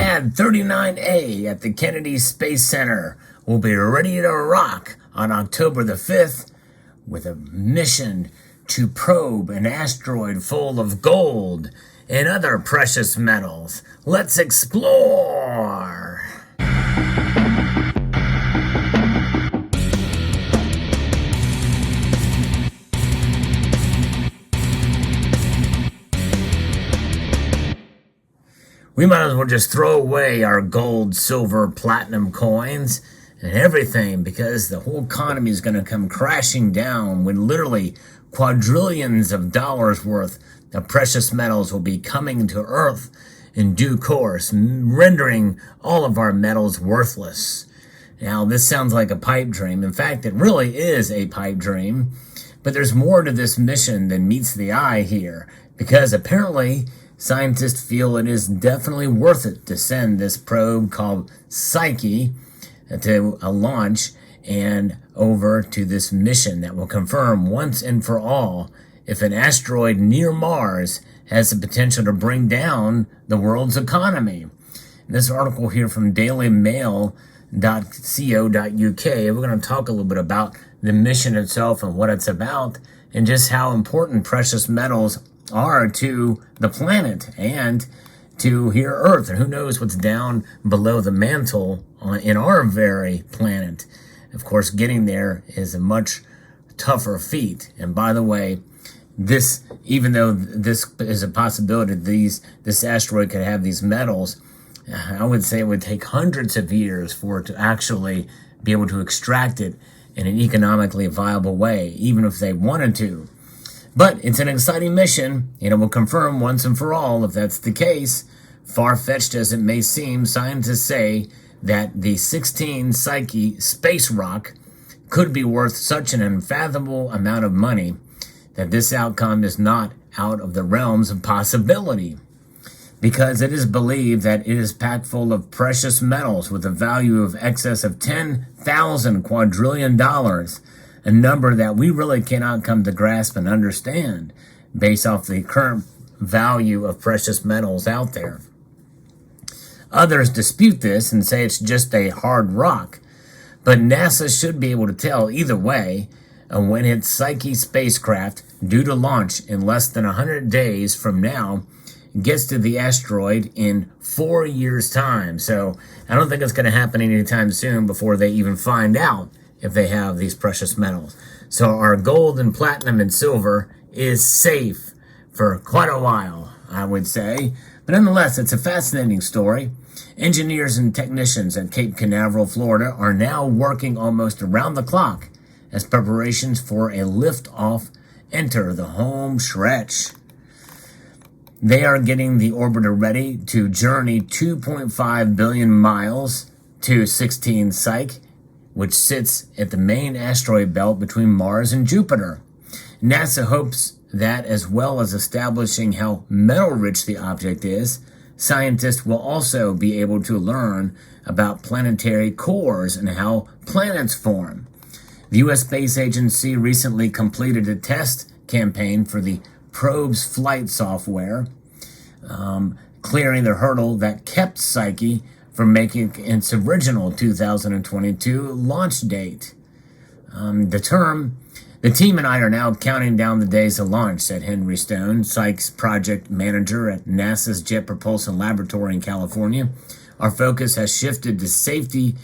Pad 39A at the Kennedy Space Center will be ready to rock on October the 5th with a mission to probe an asteroid full of gold and other precious metals. Let's explore! We might as well just throw away our gold, silver, platinum coins and everything, because the whole economy is going to come crashing down when literally quadrillions of dollars worth of precious metals will be coming to Earth in due course, rendering all of our metals worthless. Now, this sounds like a pipe dream. In fact, it really is a pipe dream, but there's more to this mission than meets the eye here, because apparently scientists feel it is definitely worth it to send this probe called Psyche to a launch and over to this mission that will confirm once and for all if an asteroid near Mars has the potential to bring down the world's economy. This article here from dailymail.co.uk, we're going to talk a little bit about the mission itself and what it's about, and just how important precious metals are to the planet and to here Earth, and who knows what's down below the mantle in our very planet. Of course, getting there is a much tougher feat. And by the way, this, even though this is a possibility, this asteroid could have these metals, I would say it would take hundreds of years for it to actually be able to extract it in an economically viable way, even if they wanted to. But it's an exciting mission, and it will confirm once and for all if that's the case. Far-fetched as it may seem, scientists say that the 16 Psyche space rock could be worth such an unfathomable amount of money that this outcome is not out of the realms of possibility, because it is believed that it is packed full of precious metals with a value of excess of 10,000 quadrillion dollars. A number that we really cannot come to grasp and understand based off the current value of precious metals out there. Others dispute this and say it's just a hard rock, but NASA should be able to tell either way when its Psyche spacecraft, due to launch in less than 100 days from now, gets to the asteroid in 4 years' time. So I don't think it's going to happen anytime soon before they even find out if they have these precious metals. So our gold and platinum and silver is safe for quite a while, I would say. But nonetheless, it's a fascinating story. Engineers and technicians at Cape Canaveral, Florida are now working almost around the clock as preparations for a lift-off enter the home stretch. They are getting the orbiter ready to journey 2.5 billion miles to 16 Psyche, which sits at the main asteroid belt between Mars and Jupiter. NASA hopes that, as well as establishing how metal-rich the object is, scientists will also be able to learn about planetary cores and how planets form. The U.S. Space Agency recently completed a test campaign for the probe's flight software, clearing the hurdle that kept Psyche from making its original 2022 launch date. The team and I are now counting down the days to launch, said Henry Stone, Psyche's project manager at NASA's Jet Propulsion Laboratory in California. Our focus has shifted to safely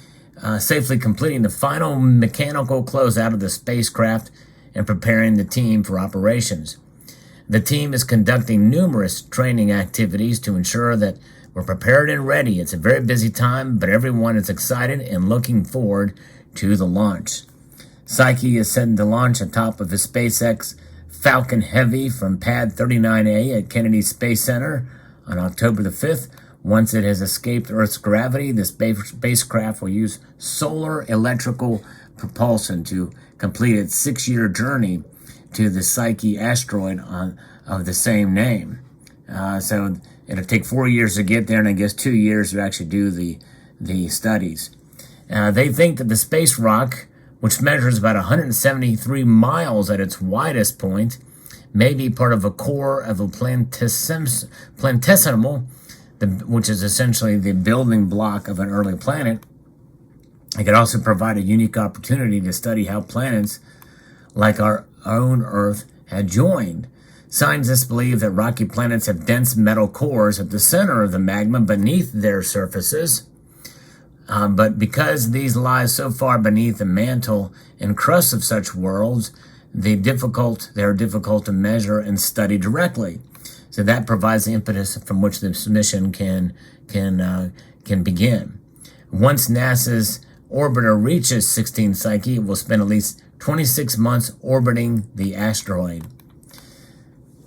completing the final mechanical closeout of the spacecraft and preparing the team for operations. The team is conducting numerous training activities to ensure that we're prepared and ready. It's a very busy time, but everyone is excited and looking forward to the launch. Psyche is set to launch atop of the SpaceX Falcon Heavy from Pad 39A at Kennedy Space Center on October the 5th. Once it has escaped Earth's gravity, the spacecraft will use solar electrical propulsion to complete its 6-year journey to the Psyche asteroid of the same name. So it'll take 4 years to get there, and I guess 2 years to actually do the studies. They think that the space rock, which measures about 173 miles at its widest point, may be part of a core of a planetesimal which is essentially the building block of an early planet. It could also provide a unique opportunity to study how planets like our own Earth had joined. Scientists believe that rocky planets have dense metal cores at the center of the magma beneath their surfaces. But because these lie so far beneath the mantle and crust of such worlds, they are difficult to measure and study directly. So that provides the impetus from which this mission can begin. Once NASA's orbiter reaches 16 Psyche, it will spend at least 26 months orbiting the asteroid.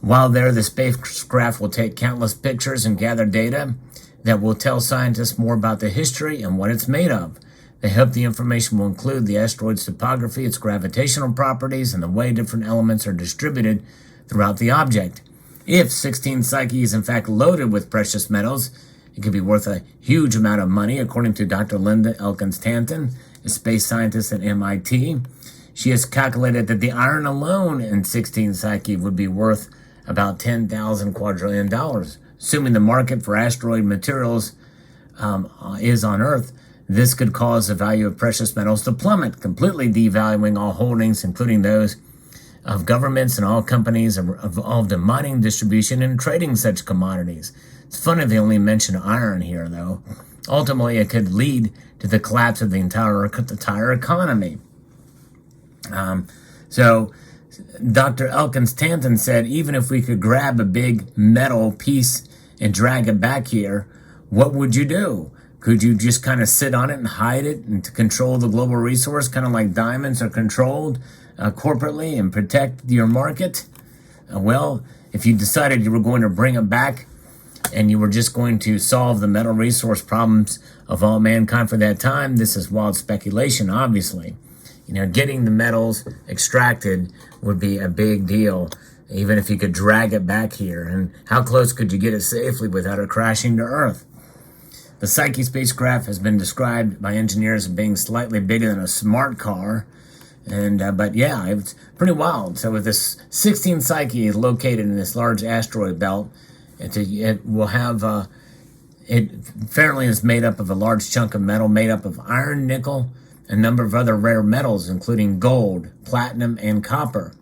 While there, the spacecraft will take countless pictures and gather data that will tell scientists more about the history and what it's made of. They hope the information will include the asteroid's topography, its gravitational properties, and the way different elements are distributed throughout the object. If 16 Psyche is in fact loaded with precious metals, it could be worth a huge amount of money, according to Dr. Linda Elkins-Tanton, a space scientist at MIT. She has calculated that the iron alone in 16 Psyche would be worth about $10,000 quadrillion. Assuming the market for asteroid materials is on Earth, this could cause the value of precious metals to plummet, completely devaluing all holdings, including those of governments and all companies involved in mining, distribution, and trading such commodities. It's funny they only mention iron here, though. Ultimately, it could lead to the collapse of the entire economy. So Dr. Elkins-Tanton said, even if we could grab a big metal piece and drag it back here, what would you do? Could you just kind of sit on it and hide it and to control the global resource, kind of like diamonds are controlled corporately, and protect your market? Well, if you decided you were going to bring it back and you were just going to solve the metal resource problems of all mankind for that time, this is wild speculation, obviously. Getting the metals extracted would be a big deal, even if you could drag it back here. And how close could you get it safely without it crashing to Earth? The Psyche spacecraft has been described by engineers as being slightly bigger than a smart car. But yeah, it's pretty wild. So if this 16 Psyche is located in this large asteroid belt, it will have, it apparently is made up of a large chunk of metal made up of iron, nickel, a number of other rare metals, including gold, platinum, and copper.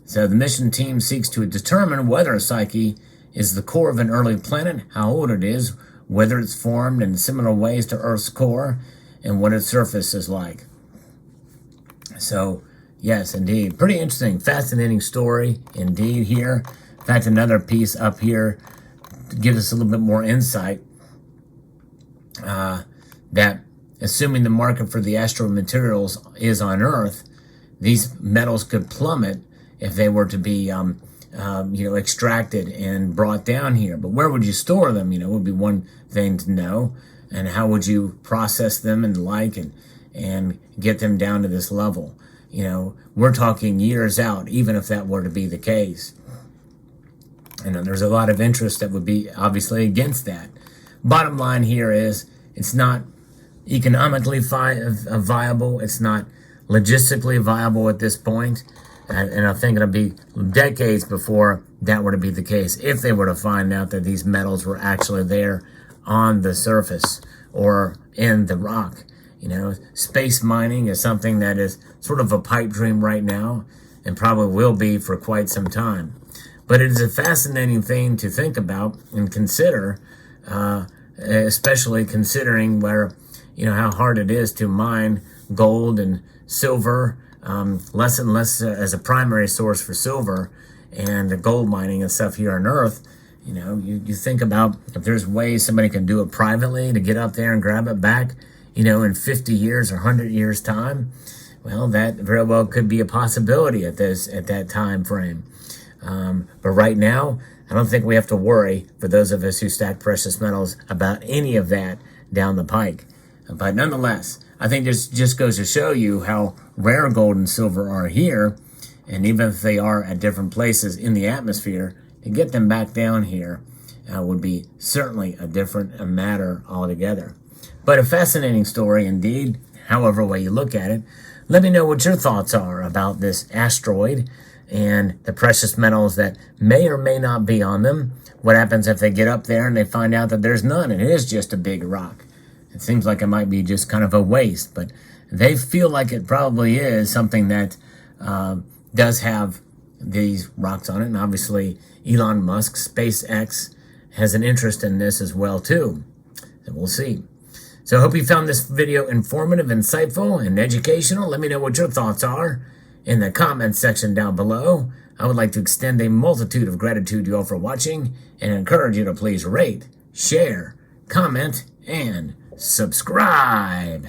So the mission team seeks to determine whether Psyche is the core of an early planet, how old it is, whether it's formed in similar ways to Earth's core, and what its surface is like. So, yes, indeed. Pretty interesting, fascinating story indeed here. In fact, another piece up here to give us a little bit more insight that assuming the market for the asteroid materials is on Earth, these metals could plummet if they were to be extracted and brought down here. But where would you store them? Would be one thing to know. And how would you process them and get them down to this level? We're talking years out, even if that were to be the case. And there's a lot of interest that would be obviously against that. Bottom line here is it's not economically viable. It's not logistically viable at this point. And I think it'll be decades before that were to be the case, if they were to find out that these metals were actually there on the surface or in the rock. Space mining is something that is sort of a pipe dream right now and probably will be for quite some time. But it is a fascinating thing to think about and consider, especially considering how hard it is to mine gold and silver, less and less as a primary source for silver and the gold mining and stuff here on Earth. You think about if there's ways somebody can do it privately to get up there and grab it back, in 50 years or 100 years time. Well, that very well could be a possibility at that time frame. But right now, I don't think we have to worry, for those of us who stack precious metals, about any of that down the pike. But nonetheless, I think this just goes to show you how rare gold and silver are here, and even if they are at different places in the atmosphere, to get them back down here would be certainly a different matter altogether. But a fascinating story indeed, however way you look at it. Let me know what your thoughts are about this asteroid. and the precious metals that may or may not be on them. What happens if they get up there and they find out that there's none and it is just a big rock? It seems like it might be just kind of a waste, but they feel like it probably is something that does have these rocks on it. And obviously Elon Musk, SpaceX, has an interest in this as well too. And we'll see. So I hope you found this video informative, insightful, and educational. Let me know what your thoughts are in the comments section down below. I would like to extend a multitude of gratitude to you all for watching and encourage you to please rate, share, comment, and subscribe.